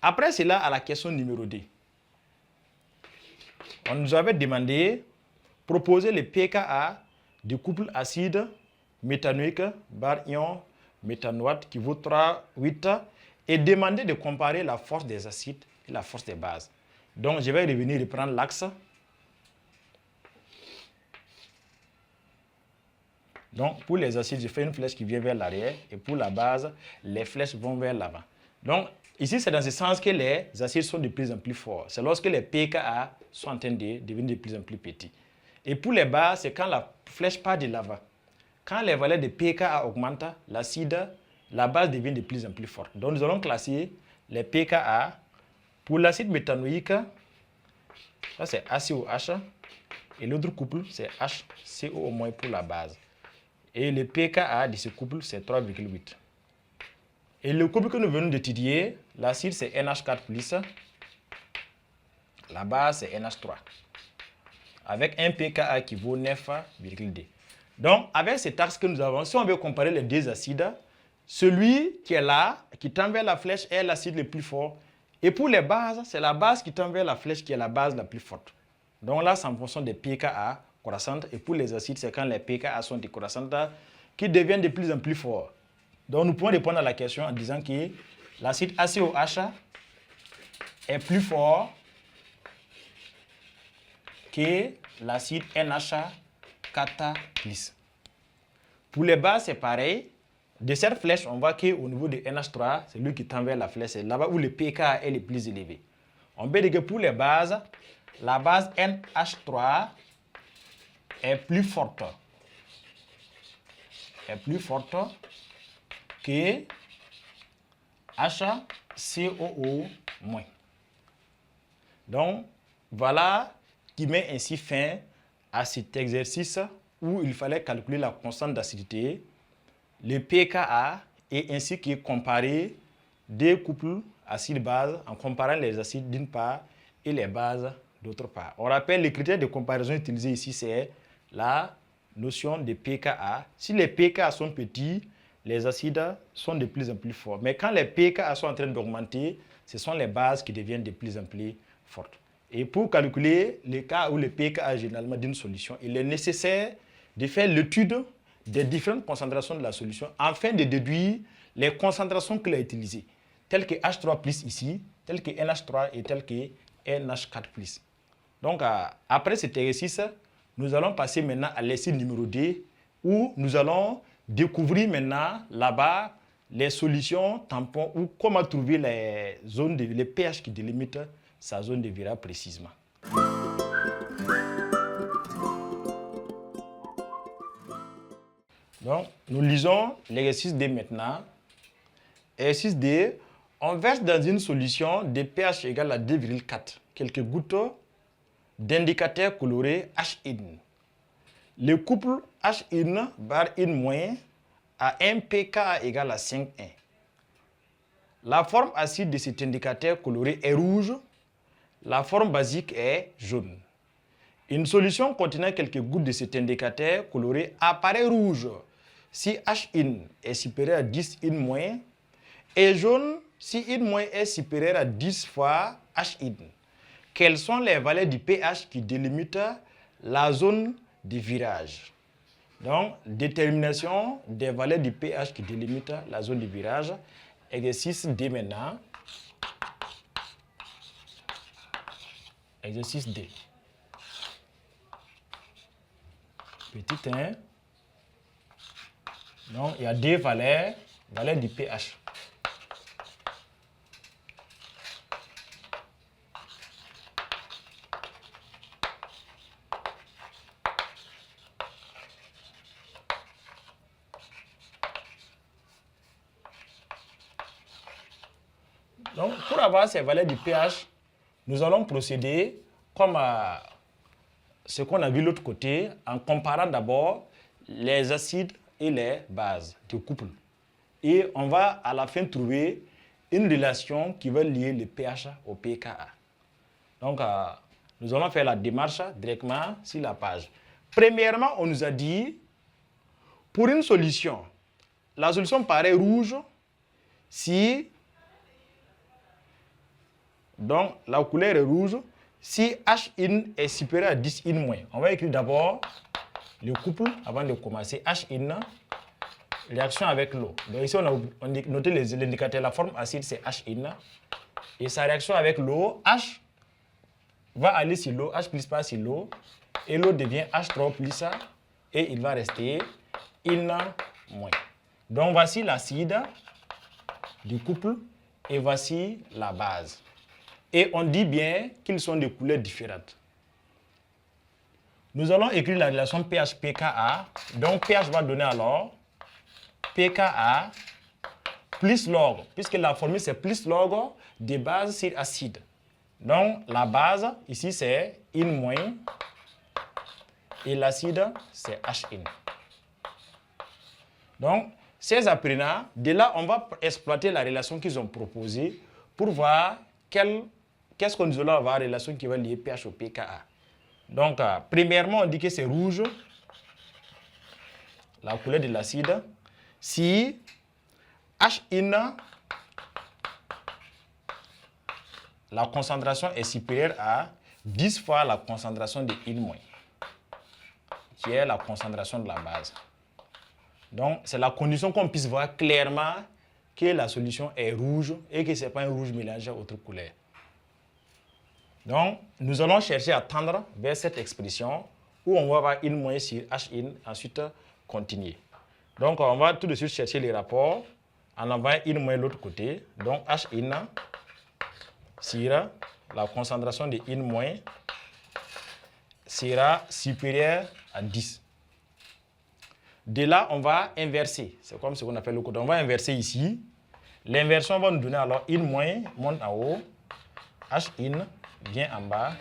Après cela, à la question numéro 2. On nous avait demandé proposer le pKa du couple acide méthanoïque bar-ion méthanoate qui vaut 3,8 et demander de comparer la force des acides et la force des bases. Donc, je vais revenir reprendre l'axe. Donc, pour les acides, je fais une flèche qui vient vers l'arrière et pour la base, les flèches vont vers l'avant. Donc, ici, c'est dans ce sens que les acides sont de plus en plus forts. C'est lorsque les pKa sont en train de devenir de plus en plus petits. Et pour les bases, c'est quand la flèche part de l'avant. Quand les valeurs de pKa augmentent, la base devient de plus en plus forte. Donc, nous allons classer les pKa. Pour l'acide méthanoïque, ça c'est ACOH. Et l'autre couple, c'est HCO- pour la base. Et le pKa de ce couple, c'est 3,8. Et le couple que nous venons d'étudier, l'acide, c'est NH4+, la base, c'est NH3. Avec un pKa qui vaut 9,2. Donc, avec cet axe que nous avons, si on veut comparer les deux acides, celui qui est là, qui tend vers la flèche, est l'acide le plus fort. Et pour les bases, c'est la base qui tend vers la flèche qui est la base la plus forte. Donc là, c'est en fonction des pKa croissantes. Et pour les acides, c'est quand les pKa sont décroissantes qui deviennent de plus en plus forts. Donc nous pouvons répondre à la question en disant que l'acide ACOH est plus fort que l'acide NH4+. Pour les bases, c'est pareil. De cette flèche, on voit qu'au niveau de NH3, c'est lui qui tend vers la flèche. C'est là-bas où le pKa est le plus élevé. On peut dire que pour les bases, la base NH3 est plus forte. Que HCOO-. Donc, voilà qui met ainsi fin à cet exercice où il fallait calculer la constante d'acidité, le pKa et ainsi que comparer des couples acides-bases en comparant les acides d'une part et les bases d'autre part. On rappelle les critères de comparaison utilisés ici, c'est la notion de pKa. Si les pKa sont petits, les acides sont de plus en plus forts. Mais quand les pKa sont en train d'augmenter, ce sont les bases qui deviennent de plus en plus fortes. Et pour calculer le cas où le pKa est généralement d'une solution, il est nécessaire de faire l'étude des différentes concentrations de la solution afin de déduire les concentrations qu'il a utilisées, telles que H3+ ici, telles que NH3 et telles que NH4+. Donc, après cet exercice, nous allons passer maintenant à l'exercice numéro 2 où nous allons découvrir maintenant là-bas les solutions tampons ou comment trouver les pH qui délimitent sa zone de virage précisément. Donc, nous lisons l'exercice D maintenant. Exercice D, on verse dans une solution de pH égale à 2,4 quelques gouttes d'indicateur coloré H-in. Le couple H-in bar in- a un pKa égal à 5,1. La forme acide de cet indicateur coloré est rouge. La forme basique est jaune. Une solution contenant quelques gouttes de cet indicateur coloré apparaît rouge si H-in est supérieur à 10 in- et jaune si in- est supérieur à 10 fois H-in. Quelles sont les valeurs du pH qui délimitent la zone de virage? Donc, détermination des valeurs du pH qui délimitent la zone de virage. Exercice D maintenant. Exercice D. Petit 1. Donc, il y a deux valeurs du pH. Donc, pour avoir ces valeurs du pH, nous allons procéder comme ce qu'on a vu de l'autre côté, en comparant d'abord les acides et les bases du couple. Et on va à la fin trouver une relation qui va lier le pH au pKa. Donc, nous allons faire la démarche directement sur la page. Premièrement, on nous a dit, pour une solution, la solution paraît rouge si Donc, la couleur est rouge. Si H in est supérieur à 10 in moins, on va écrire d'abord le couple avant de commencer. H in, réaction avec l'eau. Donc ici, on a noté l'indicateur, la forme acide, c'est H in. Et sa réaction avec l'eau, H va aller sur l'eau, H plus pas sur l'eau. Et l'eau devient H3 plus, et il va rester in moins. Donc voici l'acide du couple et voici la base. Et on dit bien qu'ils sont de couleurs différentes. Nous allons écrire la relation pH-pKa. Donc pH va donner alors pKa plus log, puisque la formule c'est plus log de base sur acide. Donc la base ici c'est in moins et l'acide c'est H-in. Donc ces apprenants, de là on va exploiter la relation qu'ils ont proposée pour voir qu'est-ce que nous allons avoir la relation qui va lier pH au pKa. Donc premièrement on dit que c'est rouge, la couleur de l'acide, si H-in, la concentration est supérieure à 10 fois la concentration de in-, qui est la concentration de la base. Donc, c'est la condition qu'on puisse voir clairement que la solution est rouge et que ce n'est pas un rouge mélangé à autre couleur. Donc, nous allons chercher à tendre vers cette expression où on va avoir in- sur H-in, ensuite continuer. Donc, on va tout de suite chercher les rapports en envoyant in- de l'autre côté. Donc, H-in sur la concentration de in- sera supérieure à 10. De là, on va inverser. C'est comme ce qu'on appelle le code. On va inverser ici. L'inversion va nous donner alors in- monte en haut, H-in vient en bas